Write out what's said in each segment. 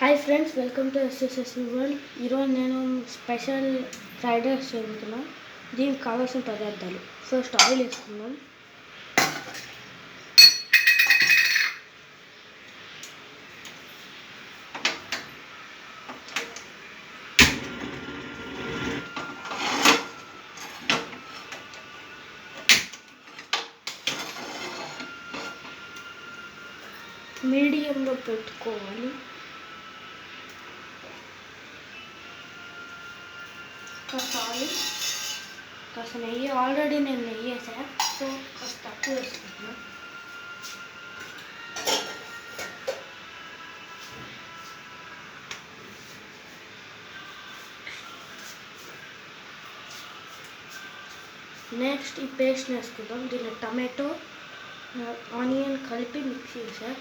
Hi friends, welcome to ఎస్ఎస్ఎస్సి world. ఈరోజు నేను special fried rice చేస్తున్నాను. దీనికి కావాల్సిన పదార్థాలు: ఫస్ట్ ఆయిల్ వేసుకుందాం. మీడియంలో పెట్టుకోవాలి. కాస్త ఆయిల్, కాస్త నెయ్యి. ఆల్రెడీ నేను నెయ్యి వేసాను, సో కాస్త తక్కువ వేసుకుంటున్నాను. నెక్స్ట్ ఈ పేస్ట్ వేసుకుందాం. దీనిలో టమాటో, ఆనియన్ కలిపి మిక్స్ చేసాను.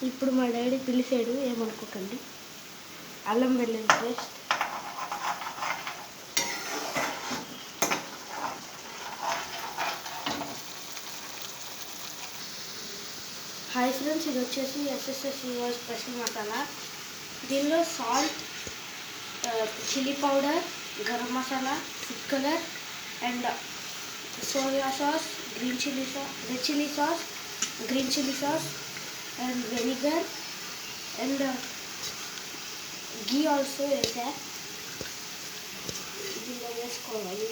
ఇప్పుడు మా డాడీ పిలిచాడు, ఏమనుకోకండి. అల్లం వెల్లుల్లి పేస్ట్, హాయ్ ఫ్రెండ్స్, ఇది వచ్చేసి ఎస్ఎస్ఎస్సి స్పెషల్ మసాలా. దీనిలో salt, chilli powder, garam masala, food colour and soya sauce, green chilli sauce, red chilli sauce, green chilli sauce and vinegar and ghee also వేసా. దీనిలో వేసుకోవాలి.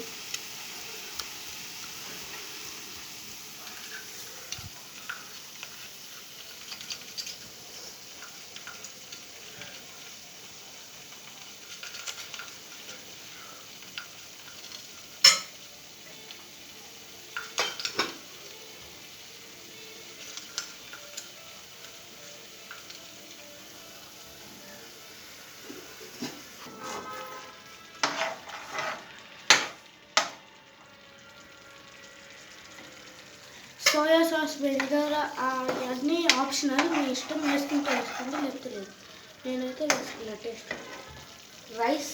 సోయా సాస్, వెనిగర్ అన్నీ ఆప్షనల్, మీ ఇష్టం. వేసుకుంటే వేసుకోండి, లేకపోతే లేదు. నేనైతే వేసుకున్నా. Taste rice